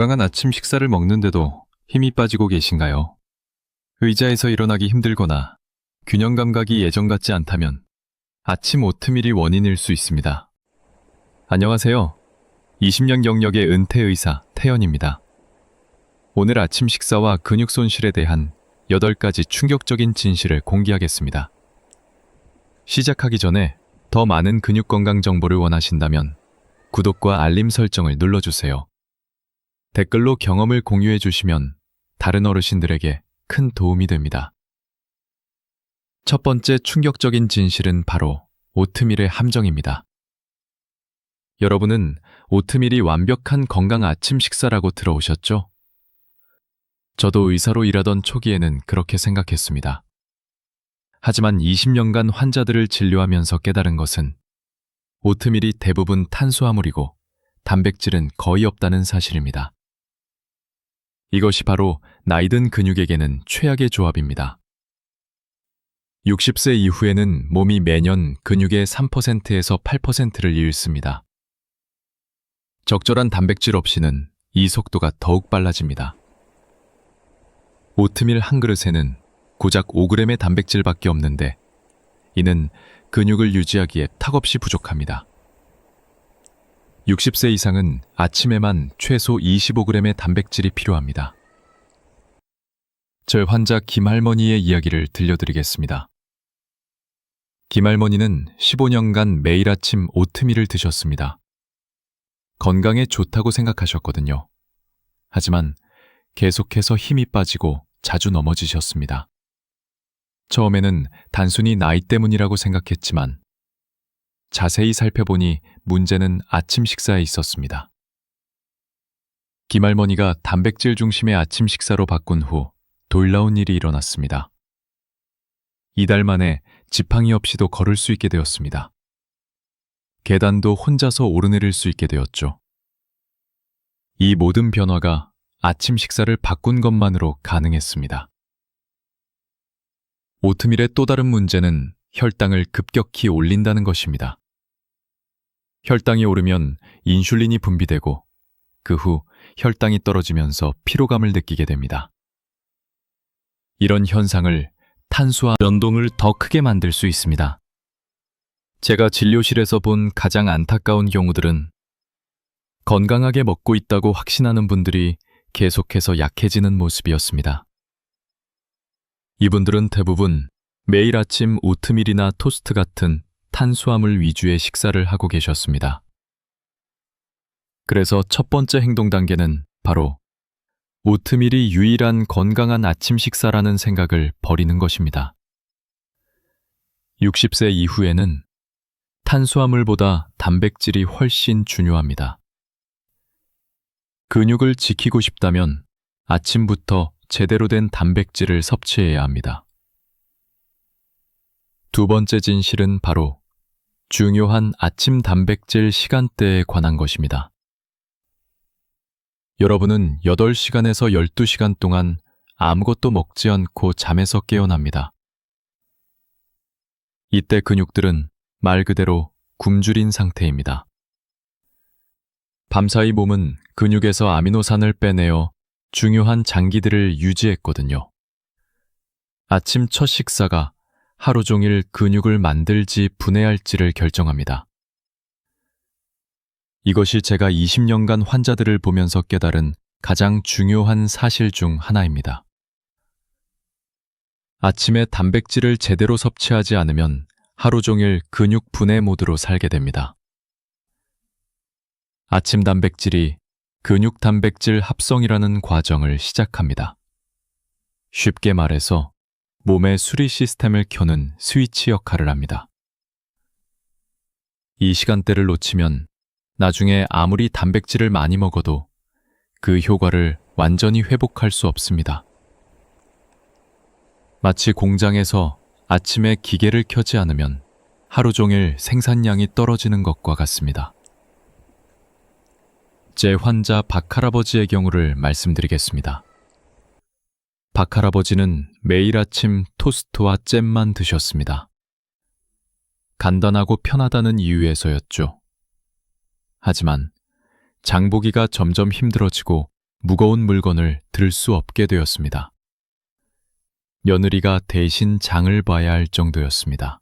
건강한 아침 식사를 먹는데도 힘이 빠지고 계신가요? 의자에서 일어나기 힘들거나 균형 감각이 예전 같지 않다면 아침 오트밀이 원인일 수 있습니다. 안녕하세요. 20년 경력의 은퇴 의사 태연입니다. 오늘 아침 식사와 근육 손실에 대한 8가지 충격적인 진실을 공개하겠습니다. 시작하기 전에 더 많은 근육 건강 정보를 원하신다면 구독과 알림 설정을 눌러주세요. 댓글로 경험을 공유해 주시면 다른 어르신들에게 큰 도움이 됩니다. 첫 번째 충격적인 진실은 바로 오트밀의 함정입니다. 여러분은 오트밀이 완벽한 건강 아침 식사라고 들어오셨죠? 저도 의사로 일하던 초기에는 그렇게 생각했습니다. 하지만 20년간 환자들을 진료하면서 깨달은 것은 오트밀이 대부분 탄수화물이고 단백질은 거의 없다는 사실입니다. 이것이 바로 나이든 근육에게는 최악의 조합입니다. 60세 이후에는 몸이 매년 근육의 3%에서 8%를 잃습니다. 적절한 단백질 없이는 이 속도가 더욱 빨라집니다. 오트밀 한 그릇에는 고작 5g의 단백질밖에 없는데 이는 근육을 유지하기에 턱없이 부족합니다. 60세 이상은 아침에만 최소 25g의 단백질이 필요합니다. 저 환자 김할머니의 이야기를 들려드리겠습니다. 김할머니는 15년간 매일 아침 오트밀을 드셨습니다. 건강에 좋다고 생각하셨거든요. 하지만 계속해서 힘이 빠지고 자주 넘어지셨습니다. 처음에는 단순히 나이 때문이라고 생각했지만 자세히 살펴보니 문제는 아침 식사에 있었습니다. 김할머니가 단백질 중심의 아침 식사로 바꾼 후 놀라운 일이 일어났습니다. 이달 만에 지팡이 없이도 걸을 수 있게 되었습니다. 계단도 혼자서 오르내릴 수 있게 되었죠. 이 모든 변화가 아침 식사를 바꾼 것만으로 가능했습니다. 오트밀의 또 다른 문제는 혈당을 급격히 올린다는 것입니다. 혈당이 오르면 인슐린이 분비되고 그 후 혈당이 떨어지면서 피로감을 느끼게 됩니다. 이런 현상을 탄수화물 변동을 더 크게 만들 수 있습니다. 제가 진료실에서 본 가장 안타까운 경우들은 건강하게 먹고 있다고 확신하는 분들이 계속해서 약해지는 모습이었습니다. 이분들은 대부분 매일 아침 오트밀이나 토스트 같은 탄수화물 위주의 식사를 하고 계셨습니다. 그래서 첫 번째 행동 단계는 바로 오트밀이 유일한 건강한 아침 식사라는 생각을 버리는 것입니다. 60세 이후에는 탄수화물보다 단백질이 훨씬 중요합니다. 근육을 지키고 싶다면 아침부터 제대로 된 단백질을 섭취해야 합니다. 두 번째 진실은 바로 중요한 아침 단백질 시간대에 관한 것입니다. 여러분은 8시간에서 12시간 동안 아무것도 먹지 않고 잠에서 깨어납니다. 이때 근육들은 말 그대로 굶주린 상태입니다. 밤사이 몸은 근육에서 아미노산을 빼내어 중요한 장기들을 유지했거든요. 아침 첫 식사가 하루 종일 근육을 만들지 분해할지를 결정합니다. 이것이 제가 20년간 환자들을 보면서 깨달은 가장 중요한 사실 중 하나입니다. 아침에 단백질을 제대로 섭취하지 않으면 하루 종일 근육 분해 모드로 살게 됩니다. 아침 단백질이 근육 단백질 합성이라는 과정을 시작합니다. 쉽게 말해서 몸의 수리 시스템을 켜는 스위치 역할을 합니다. 이 시간대를 놓치면 나중에 아무리 단백질을 많이 먹어도 그 효과를 완전히 회복할 수 없습니다. 마치 공장에서 아침에 기계를 켜지 않으면 하루 종일 생산량이 떨어지는 것과 같습니다. 제 환자 박할아버지의 경우를 말씀드리겠습니다. 박할아버지는 매일 아침 토스트와 잼만 드셨습니다. 간단하고 편하다는 이유에서였죠. 하지만 장보기가 점점 힘들어지고 무거운 물건을 들 수 없게 되었습니다. 며느리가 대신 장을 봐야 할 정도였습니다.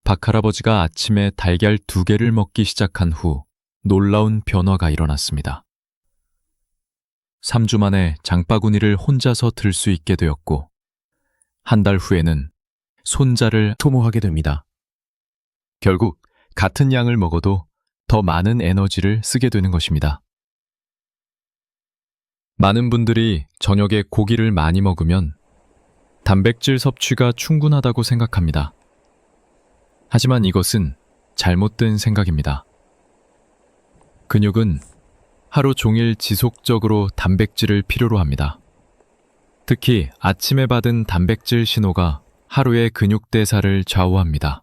박할아버지가 아침에 달걀 2개를 먹기 시작한 후 놀라운 변화가 일어났습니다. 3주 만에 장바구니를 혼자서 들 수 있게 되었고, 한 달 후에는 손자를 소모하게 됩니다. 결국 같은 양을 먹어도 더 많은 에너지를 쓰게 되는 것입니다. 많은 분들이 저녁에 고기를 많이 먹으면 단백질 섭취가 충분하다고 생각합니다. 하지만 이것은 잘못된 생각입니다. 근육은 하루 종일 지속적으로 단백질을 필요로 합니다. 특히 아침에 받은 단백질 신호가 하루의 근육 대사를 좌우합니다.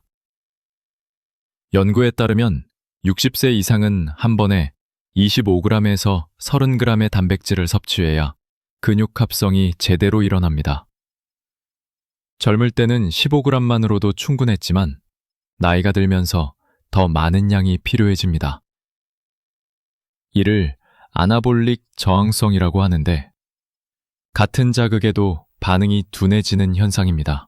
연구에 따르면 60세 이상은 한 번에 25g에서 30g의 단백질을 섭취해야 근육 합성이 제대로 일어납니다. 젊을 때는 15g만으로도 충분했지만 나이가 들면서 더 많은 양이 필요해집니다. 이를 아나볼릭 저항성이라고 하는데, 같은 자극에도 반응이 둔해지는 현상입니다.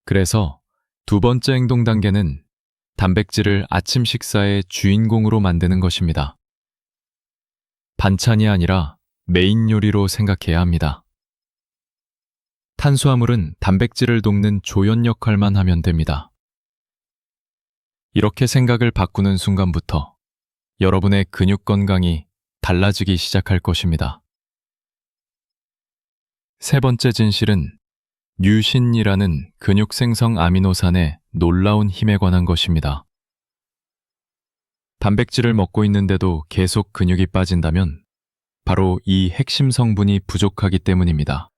그래서 2번째 행동 단계는 단백질을 아침 식사의 주인공으로 만드는 것입니다. 반찬이 아니라 메인 요리로 생각해야 합니다. 탄수화물은 단백질을 돕는 조연 역할만 하면 됩니다. 이렇게 생각을 바꾸는 순간부터 여러분의 근육 건강이 달라지기 시작할 것입니다. 3번째 진실은 류신이라는 근육 생성 아미노산의 놀라운 힘에 관한 것입니다. 단백질을 먹고 있는데도 계속 근육이 빠진다면 바로 이 핵심 성분이 부족하기 때문입니다.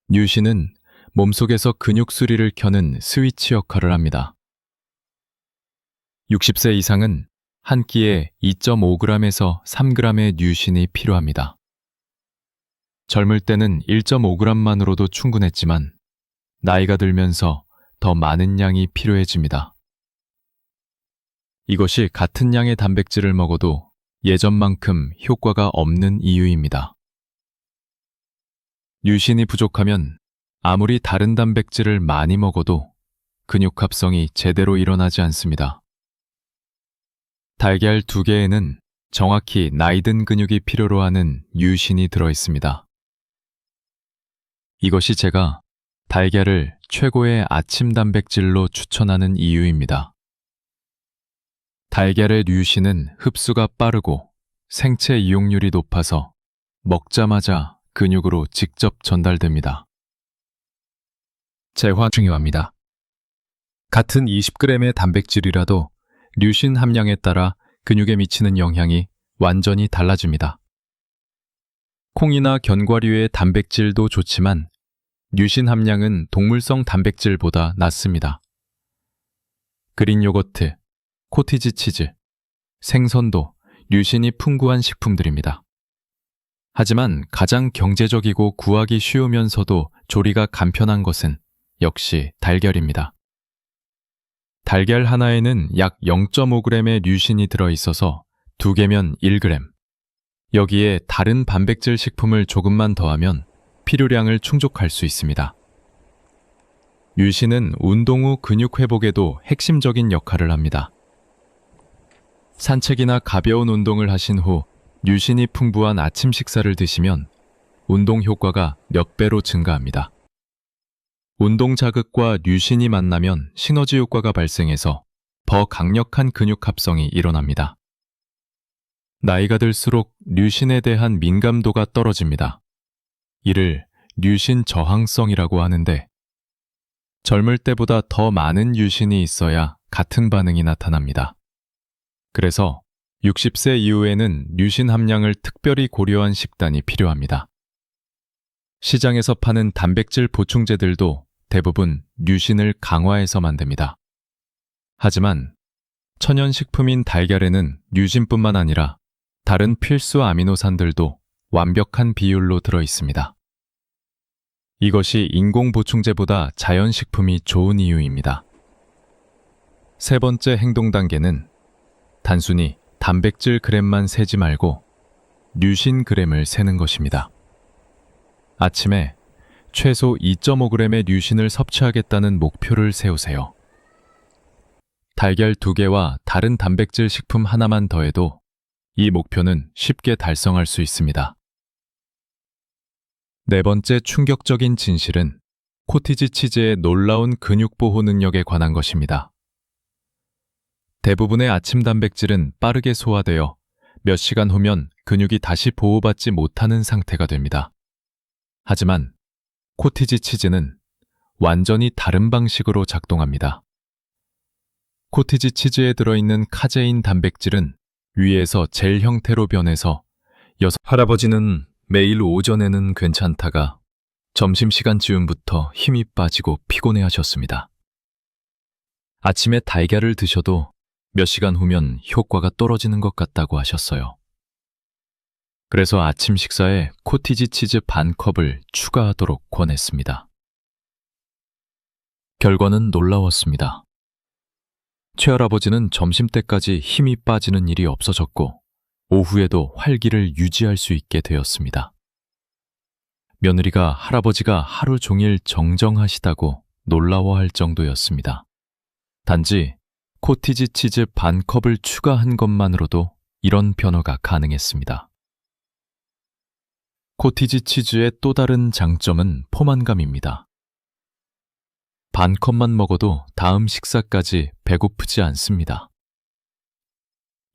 류신은 몸속에서 근육 수리를 켜는 스위치 역할을 합니다. 60세 이상은 한 끼에 2.5g에서 3g의 류신이 필요합니다. 젊을 때는 1.5g만으로도 충분했지만 나이가 들면서 더 많은 양이 필요해집니다. 이것이 같은 양의 단백질을 먹어도 예전만큼 효과가 없는 이유입니다. 류신이 부족하면 아무리 다른 단백질을 많이 먹어도 근육 합성이 제대로 일어나지 않습니다. 달걀 2개에는 정확히 나이든 근육이 필요로 하는 류신이 들어있습니다. 이것이 제가 달걀을 최고의 아침 단백질로 추천하는 이유입니다. 달걀의 류신은 흡수가 빠르고 생체 이용률이 높아서 먹자마자 근육으로 직접 전달됩니다. 재화 중요합니다. 같은 20g의 단백질이라도 류신 함량에 따라 근육에 미치는 영향이 완전히 달라집니다. 콩이나 견과류의 단백질도 좋지만 류신 함량은 동물성 단백질보다 낮습니다. 그린 요거트, 코티지 치즈, 생선도 류신이 풍부한 식품들입니다. 하지만 가장 경제적이고 구하기 쉬우면서도 조리가 간편한 것은 역시 달걀입니다. 달걀 하나에는 약 0.5g의 류신이 들어있어서 2개면 1g. 여기에 다른 단백질 식품을 조금만 더하면 필요량을 충족할 수 있습니다. 류신은 운동 후 근육 회복에도 핵심적인 역할을 합니다. 산책이나 가벼운 운동을 하신 후 류신이 풍부한 아침 식사를 드시면 운동 효과가 몇 배로 증가합니다. 운동 자극과 류신이 만나면 시너지 효과가 발생해서 더 강력한 근육 합성이 일어납니다. 나이가 들수록 류신에 대한 민감도가 떨어집니다. 이를 류신 저항성이라고 하는데, 젊을 때보다 더 많은 류신이 있어야 같은 반응이 나타납니다. 그래서 60세 이후에는 류신 함량을 특별히 고려한 식단이 필요합니다. 시장에서 파는 단백질 보충제들도 대부분 류신을 강화해서 만듭니다. 하지만 천연식품인 달걀에는 류신뿐만 아니라 다른 필수 아미노산들도 완벽한 비율로 들어 있습니다. 이것이 인공 보충제보다 자연식품이 좋은 이유입니다. 3번째 행동 단계는 단순히 단백질 그램만 세지 말고 류신 그램을 세는 것입니다. 아침에 최소 2.5g의 류신을 섭취하겠다는 목표를 세우세요. 달걀 2개와 다른 단백질 식품 하나만 더해도 이 목표는 쉽게 달성할 수 있습니다. 네 번째 충격적인 진실은 코티지 치즈의 놀라운 근육 보호 능력에 관한 것입니다. 대부분의 아침 단백질은 빠르게 소화되어 몇 시간 후면 근육이 다시 보호받지 못하는 상태가 됩니다. 하지만 코티지 치즈는 완전히 다른 방식으로 작동합니다. 코티지 치즈에 들어있는 카제인 단백질은 위에서 젤 형태로 변해서 할아버지는 매일 오전에는 괜찮다가 점심시간 즈음부터 힘이 빠지고 피곤해하셨습니다. 아침에 달걀을 드셔도 몇 시간 후면 효과가 떨어지는 것 같다고 하셨어요. 그래서 아침 식사에 코티지 치즈 반 컵을 추가하도록 권했습니다. 결과는 놀라웠습니다. 최할아버지는 점심때까지 힘이 빠지는 일이 없어졌고 오후에도 활기를 유지할 수 있게 되었습니다. 며느리가 할아버지가 하루 종일 정정하시다고 놀라워할 정도였습니다. 단지 코티지 치즈 반 컵을 추가한 것만으로도 이런 변화가 가능했습니다. 코티지 치즈의 또 다른 장점은 포만감입니다. 반 컵만 먹어도 다음 식사까지 배고프지 않습니다.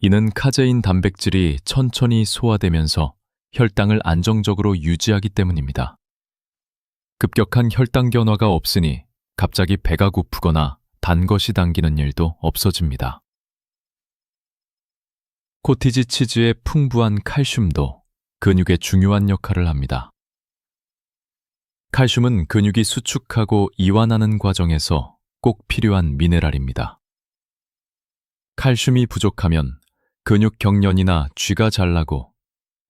이는 카제인 단백질이 천천히 소화되면서 혈당을 안정적으로 유지하기 때문입니다. 급격한 혈당 변화가 없으니 갑자기 배가 고프거나 단 것이 당기는 일도 없어집니다. 코티지 치즈의 풍부한 칼슘도 근육에 중요한 역할을 합니다. 칼슘은 근육이 수축하고 이완하는 과정에서 꼭 필요한 미네랄입니다. 칼슘이 부족하면 근육 경련이나 쥐가 잘나고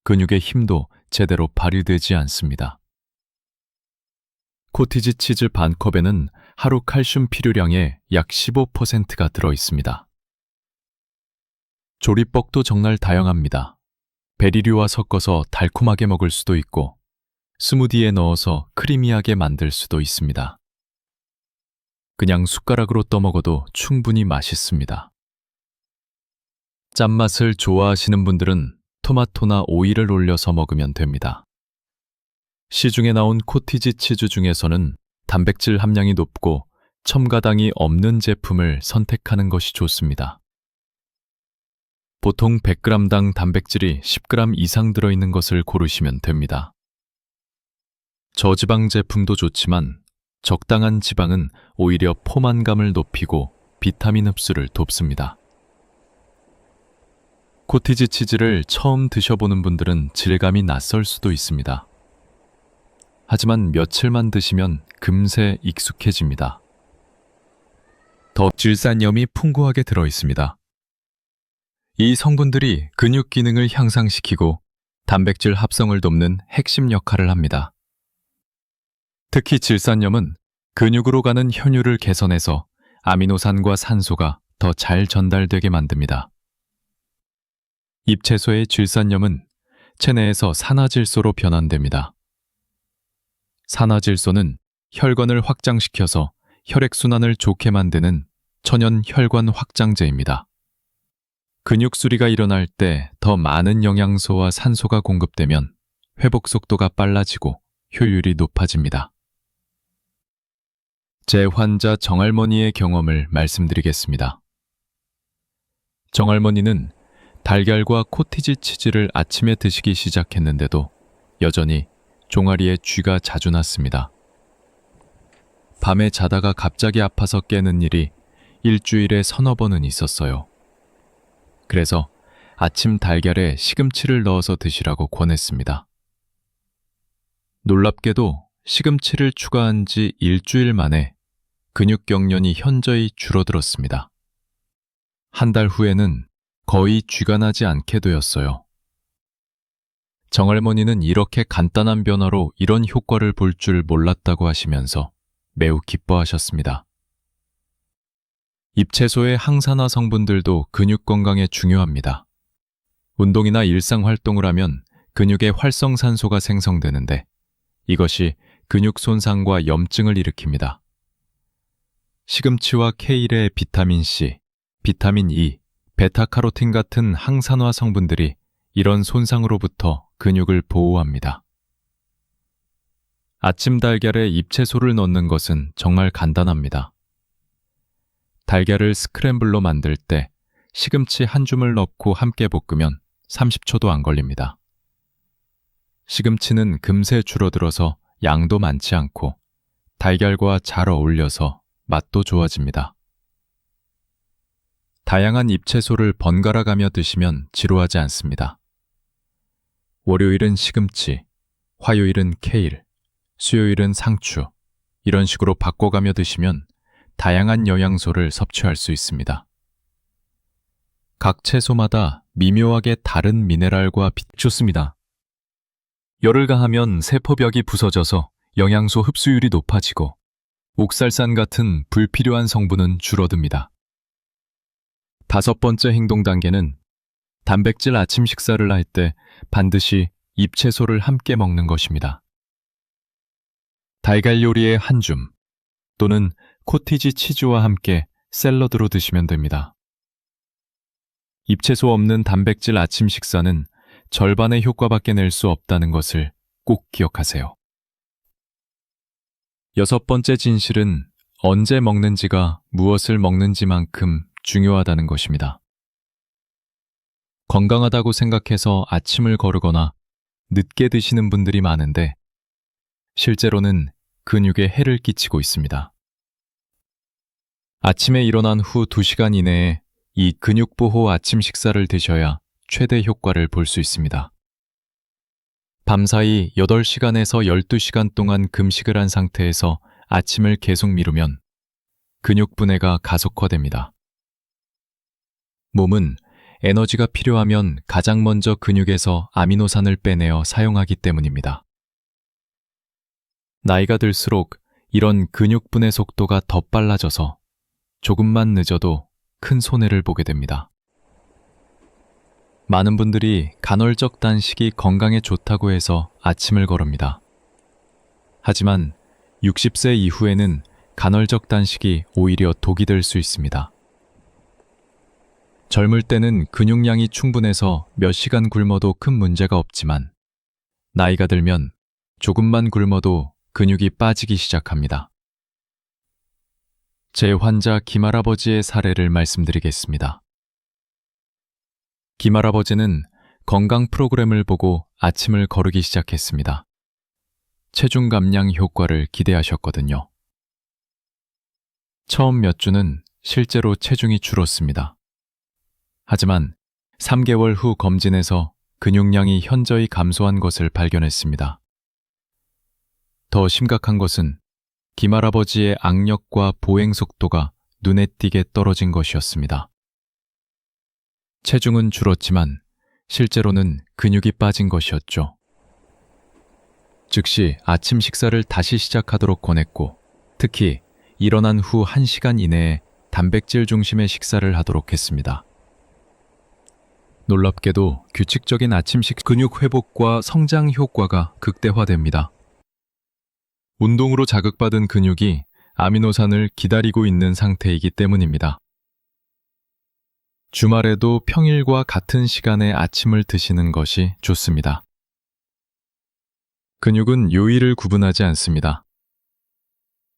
근육의 힘도 제대로 발휘되지 않습니다. 코티지 치즈 반 컵에는 하루 칼슘 필요량의 약 15%가 들어 있습니다. 조리법도 정말 다양합니다. 베리류와 섞어서 달콤하게 먹을 수도 있고 스무디에 넣어서 크리미하게 만들 수도 있습니다. 그냥 숟가락으로 떠먹어도 충분히 맛있습니다. 짠맛을 좋아하시는 분들은 토마토나 오이를 올려서 먹으면 됩니다. 시중에 나온 코티지 치즈 중에서는 단백질 함량이 높고 첨가당이 없는 제품을 선택하는 것이 좋습니다. 보통 100g당 단백질이 10g 이상 들어있는 것을 고르시면 됩니다. 저지방 제품도 좋지만 적당한 지방은 오히려 포만감을 높이고 비타민 흡수를 돕습니다. 코티지 치즈를 처음 드셔보는 분들은 질감이 낯설 수도 있습니다. 하지만 며칠만 드시면 금세 익숙해집니다. 더 질산염이 풍부하게 들어 있습니다. 이 성분들이 근육 기능을 향상시키고 단백질 합성을 돕는 핵심 역할을 합니다. 특히 질산염은 근육으로 가는 혈류를 개선해서 아미노산과 산소가 더 잘 전달되게 만듭니다. 잎채소의 질산염은 체내에서 산화질소로 변환됩니다. 산화질소는 혈관을 확장시켜서 혈액순환을 좋게 만드는 천연 혈관 확장제입니다. 근육 수리가 일어날 때 더 많은 영양소와 산소가 공급되면 회복 속도가 빨라지고 효율이 높아집니다. 제 환자 정할머니의 경험을 말씀드리겠습니다. 정할머니는 달걀과 코티지 치즈를 아침에 드시기 시작했는데도 여전히 종아리에 쥐가 자주 났습니다. 밤에 자다가 갑자기 아파서 깨는 일이 일주일에 서너 번은 있었어요. 그래서 아침 달걀에 시금치를 넣어서 드시라고 권했습니다. 놀랍게도 시금치를 추가한 지 일주일 만에 근육 경련이 현저히 줄어들었습니다. 한 달 후에는 거의 쥐가 나지 않게 되었어요. 정할머니는 이렇게 간단한 변화로 이런 효과를 볼 줄 몰랐다고 하시면서 매우 기뻐하셨습니다. 잎채소의 항산화 성분들도 근육 건강에 중요합니다. 운동이나 일상 활동을 하면 근육의 활성산소가 생성되는데 이것이 근육 손상과 염증을 일으킵니다. 시금치와 케일의 비타민 C, 비타민 E, 베타카로틴 같은 항산화 성분들이 이런 손상으로부터 근육을 보호합니다. 아침 달걀에 잎채소를 넣는 것은 정말 간단합니다. 달걀을 스크램블로 만들 때 시금치 한 줌을 넣고 함께 볶으면 30초도 안 걸립니다. 시금치는 금세 줄어들어서 양도 많지 않고 달걀과 잘 어울려서 맛도 좋아집니다. 다양한 잎채소를 번갈아 가며 드시면 지루하지 않습니다. 월요일은 시금치, 화요일은 케일, 수요일은 상추, 이런 식으로 바꿔가며 드시면 다양한 영양소를 섭취할 수 있습니다. 각 채소마다 미묘하게 다른 미네랄과 좋습니다. 열을 가하면 세포벽이 부서져서 영양소 흡수율이 높아지고 옥살산 같은 불필요한 성분은 줄어듭니다. 5번째 행동 단계는 단백질 아침 식사를 할 때 반드시 잎채소를 함께 먹는 것입니다. 달걀 요리의 한 줌 또는 코티지 치즈와 함께 샐러드로 드시면 됩니다. 잎채소 없는 단백질 아침 식사는 절반의 효과밖에 낼 수 없다는 것을 꼭 기억하세요. 6번째 진실은 언제 먹는지가 무엇을 먹는지만큼 중요하다는 것입니다. 건강하다고 생각해서 아침을 거르거나 늦게 드시는 분들이 많은데 실제로는 근육에 해를 끼치고 있습니다. 아침에 일어난 후 2시간 이내에 이 근육보호 아침 식사를 드셔야 최대 효과를 볼 수 있습니다. 밤사이 8시간에서 12시간 동안 금식을 한 상태에서 아침을 계속 미루면 근육 분해가 가속화됩니다. 몸은 에너지가 필요하면 가장 먼저 근육에서 아미노산을 빼내어 사용하기 때문입니다. 나이가 들수록 이런 근육 분해 속도가 더 빨라져서 조금만 늦어도 큰 손해를 보게 됩니다. 많은 분들이 간헐적 단식이 건강에 좋다고 해서 아침을 거릅니다. 하지만 60세 이후에는 간헐적 단식이 오히려 독이 될 수 있습니다. 젊을 때는 근육량이 충분해서 몇 시간 굶어도 큰 문제가 없지만 나이가 들면 조금만 굶어도 근육이 빠지기 시작합니다. 제 환자 김할아버지의 사례를 말씀드리겠습니다. 김할아버지는 건강 프로그램을 보고 아침을 거르기 시작했습니다. 체중 감량 효과를 기대하셨거든요. 처음 몇 주는 실제로 체중이 줄었습니다. 하지만 3개월 후 검진에서 근육량이 현저히 감소한 것을 발견했습니다. 더 심각한 것은 김할아버지의 악력과 보행 속도가 눈에 띄게 떨어진 것이었습니다. 체중은 줄었지만 실제로는 근육이 빠진 것이었죠. 즉시 아침 식사를 다시 시작하도록 권했고 특히 일어난 후 1시간 이내에 단백질 중심의 식사를 하도록 했습니다. 놀랍게도 규칙적인 아침 근육 회복과 성장 효과가 극대화됩니다. 운동으로 자극받은 근육이 아미노산을 기다리고 있는 상태이기 때문입니다. 주말에도 평일과 같은 시간에 아침을 드시는 것이 좋습니다. 근육은 요일을 구분하지 않습니다.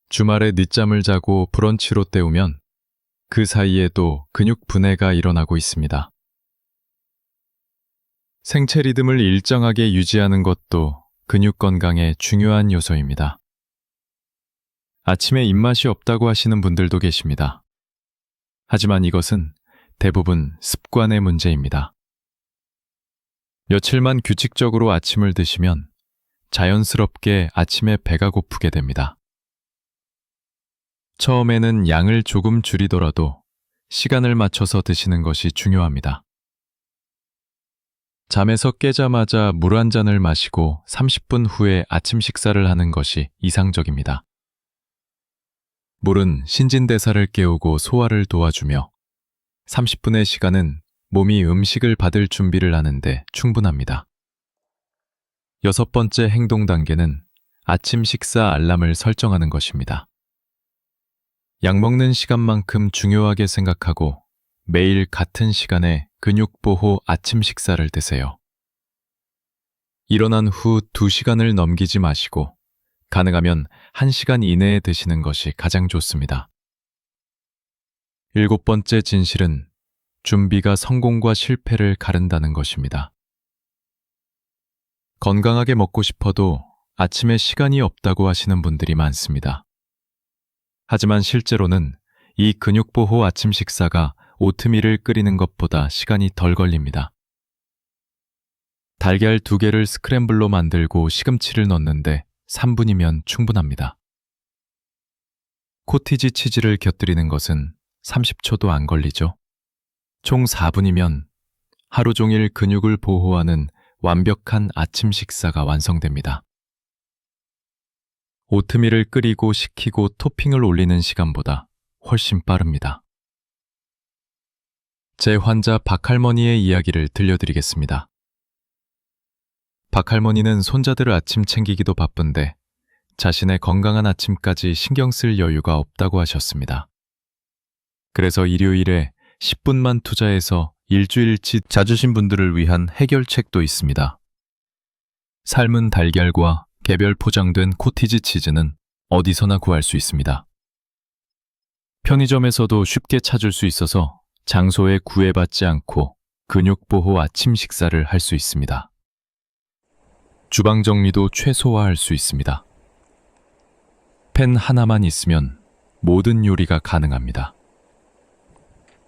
주말에 늦잠을 자고 브런치로 때우면 그 사이에도 근육 분해가 일어나고 있습니다. 생체 리듬을 일정하게 유지하는 것도 근육 건강에 중요한 요소입니다. 아침에 입맛이 없다고 하시는 분들도 계십니다. 하지만 이것은 대부분 습관의 문제입니다. 며칠만 규칙적으로 아침을 드시면 자연스럽게 아침에 배가 고프게 됩니다. 처음에는 양을 조금 줄이더라도 시간을 맞춰서 드시는 것이 중요합니다. 잠에서 깨자마자 물 한 잔을 마시고 30분 후에 아침 식사를 하는 것이 이상적입니다. 물은 신진대사를 깨우고 소화를 도와주며 30분의 시간은 몸이 음식을 받을 준비를 하는데 충분합니다. 6번째 행동 단계는 아침 식사 알람을 설정하는 것입니다. 약 먹는 시간만큼 중요하게 생각하고 매일 같은 시간에 근육보호 아침 식사를 드세요. 일어난 후 2시간을 넘기지 마시고 가능하면 1시간 이내에 드시는 것이 가장 좋습니다. 7번째 진실은 준비가 성공과 실패를 가른다는 것입니다. 건강하게 먹고 싶어도 아침에 시간이 없다고 하시는 분들이 많습니다. 하지만 실제로는 이 근육보호 아침 식사가 오트밀을 끓이는 것보다 시간이 덜 걸립니다. 달걀 2개를 스크램블로 만들고 시금치를 넣는데 3분이면 충분합니다. 코티지 치즈를 곁들이는 것은 30초도 안 걸리죠. 총 4분이면 하루 종일 근육을 보호하는 완벽한 아침 식사가 완성됩니다. 오트밀을 끓이고 식히고 토핑을 올리는 시간보다 훨씬 빠릅니다. 제 환자 박할머니의 이야기를 들려드리겠습니다. 박할머니는 손자들을 아침 챙기기도 바쁜데 자신의 건강한 아침까지 신경 쓸 여유가 없다고 하셨습니다. 그래서 일요일에 10분만 투자해서 일주일치 자주신 분들을 위한 해결책도 있습니다. 삶은 달걀과 개별 포장된 코티지 치즈는 어디서나 구할 수 있습니다. 편의점에서도 쉽게 찾을 수 있어서 장소에 구애받지 않고 근육보호 아침 식사를 할 수 있습니다. 주방 정리도 최소화할 수 있습니다. 팬 하나만 있으면 모든 요리가 가능합니다.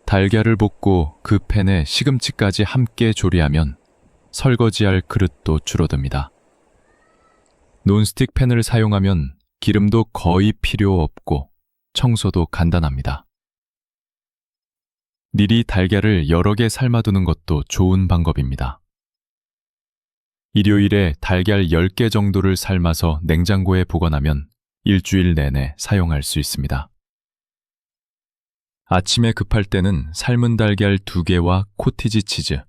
달걀을 볶고 그 팬에 시금치까지 함께 조리하면 설거지할 그릇도 줄어듭니다. 논스틱 팬을 사용하면 기름도 거의 필요 없고 청소도 간단합니다. 미리 달걀을 여러 개 삶아두는 것도 좋은 방법입니다. 일요일에 달걀 10개 정도를 삶아서 냉장고에 보관하면 일주일 내내 사용할 수 있습니다. 아침에 급할 때는 삶은 달걀 2개와 코티지 치즈,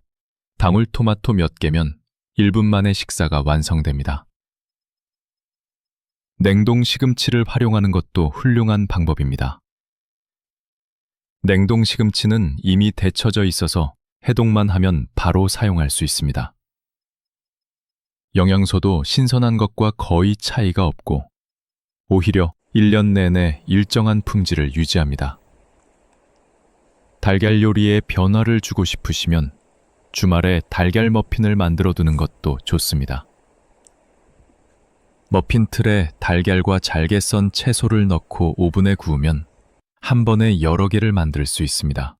방울토마토 몇 개면 1분 만에 식사가 완성됩니다. 냉동 시금치를 활용하는 것도 훌륭한 방법입니다. 냉동 시금치는 이미 데쳐져 있어서 해동만 하면 바로 사용할 수 있습니다. 영양소도 신선한 것과 거의 차이가 없고 오히려 1년 내내 일정한 품질을 유지합니다. 달걀 요리에 변화를 주고 싶으시면 주말에 달걀 머핀을 만들어 두는 것도 좋습니다. 머핀 틀에 달걀과 잘게 썬 채소를 넣고 오븐에 구우면 한 번에 여러 개를 만들 수 있습니다.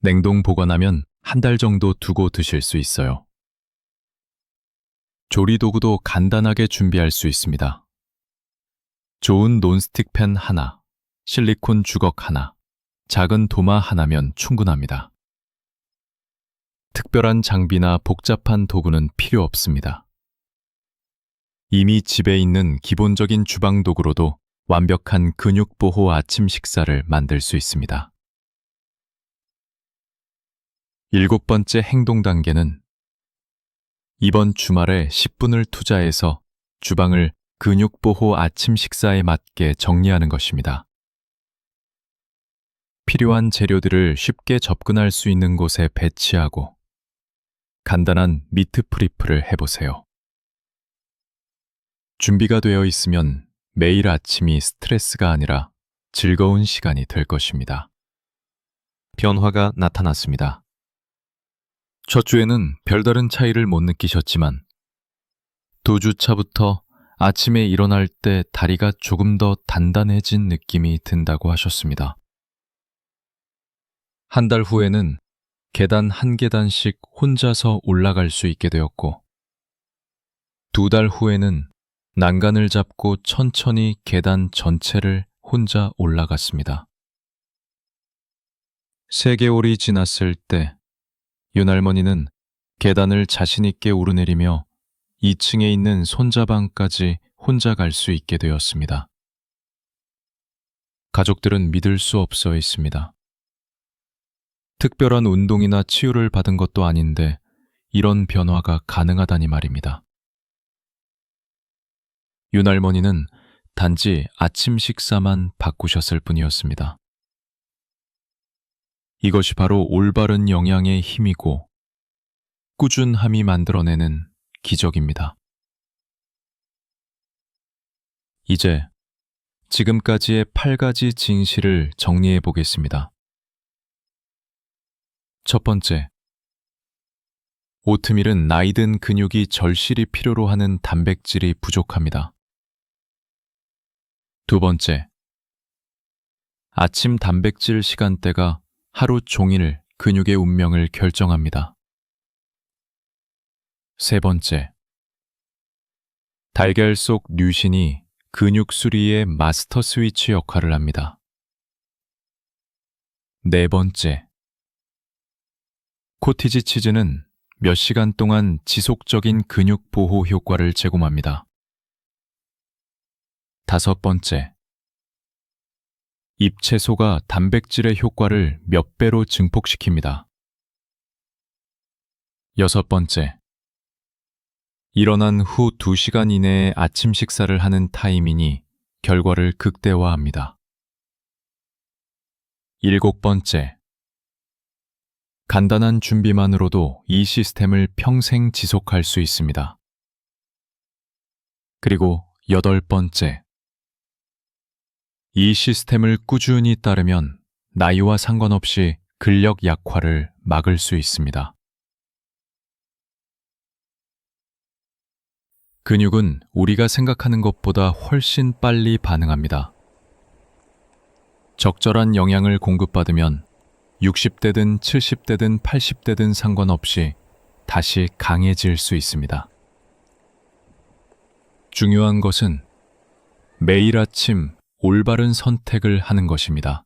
냉동 보관하면 한 달 정도 두고 드실 수 있어요. 조리 도구도 간단하게 준비할 수 있습니다. 좋은 논스틱 팬 하나, 실리콘 주걱 하나, 작은 도마 하나면 충분합니다. 특별한 장비나 복잡한 도구는 필요 없습니다. 이미 집에 있는 기본적인 주방 도구로도 완벽한 근육보호 아침 식사를 만들 수 있습니다. 7번째 행동 단계는 이번 주말에 10분을 투자해서 주방을 근육보호 아침 식사에 맞게 정리하는 것입니다. 필요한 재료들을 쉽게 접근할 수 있는 곳에 배치하고 간단한 미트 프리프를 해보세요. 준비가 되어 있으면 매일 아침이 스트레스가 아니라 즐거운 시간이 될 것입니다. 변화가 나타났습니다. 첫 주에는 별다른 차이를 못 느끼셨지만 2주 차부터 아침에 일어날 때 다리가 조금 더 단단해진 느낌이 든다고 하셨습니다. 한 달 후에는 계단 한 계단씩 혼자서 올라갈 수 있게 되었고 2달 후에는 난간을 잡고 천천히 계단 전체를 혼자 올라갔습니다. 3개월이 지났을 때 윤할머니는 계단을 자신 있게 오르내리며 2층에 있는 손자방까지 혼자 갈 수 있게 되었습니다. 가족들은 믿을 수 없어 했습니다. 특별한 운동이나 치유를 받은 것도 아닌데 이런 변화가 가능하다니 말입니다. 윤할머니는 단지 아침 식사만 바꾸셨을 뿐이었습니다. 이것이 바로 올바른 영양의 힘이고 꾸준함이 만들어내는 기적입니다. 이제 지금까지의 8가지 진실을 정리해 보겠습니다. 첫 번째, 오트밀은 나이든 근육이 절실히 필요로 하는 단백질이 부족합니다. 두 번째, 아침 단백질 시간대가 하루 종일 근육의 운명을 결정합니다. 세 번째, 달걀 속 류신이 근육 수리의 마스터 스위치 역할을 합니다. 네 번째, 코티지 치즈는 몇 시간 동안 지속적인 근육 보호 효과를 제공합니다. 다섯 번째, 잎채소가 단백질의 효과를 몇 배로 증폭시킵니다. 여섯 번째, 일어난 후 2시간 이내에 아침 식사를 하는 타이밍이 결과를 극대화합니다. 일곱 번째, 간단한 준비만으로도 이 시스템을 평생 지속할 수 있습니다. 그리고 여덟 번째, 이 시스템을 꾸준히 따르면 나이와 상관없이 근력 약화를 막을 수 있습니다. 근육은 우리가 생각하는 것보다 훨씬 빨리 반응합니다. 적절한 영양을 공급받으면 60대든 70대든 80대든 상관없이 다시 강해질 수 있습니다. 중요한 것은 매일 아침 올바른 선택을 하는 것입니다.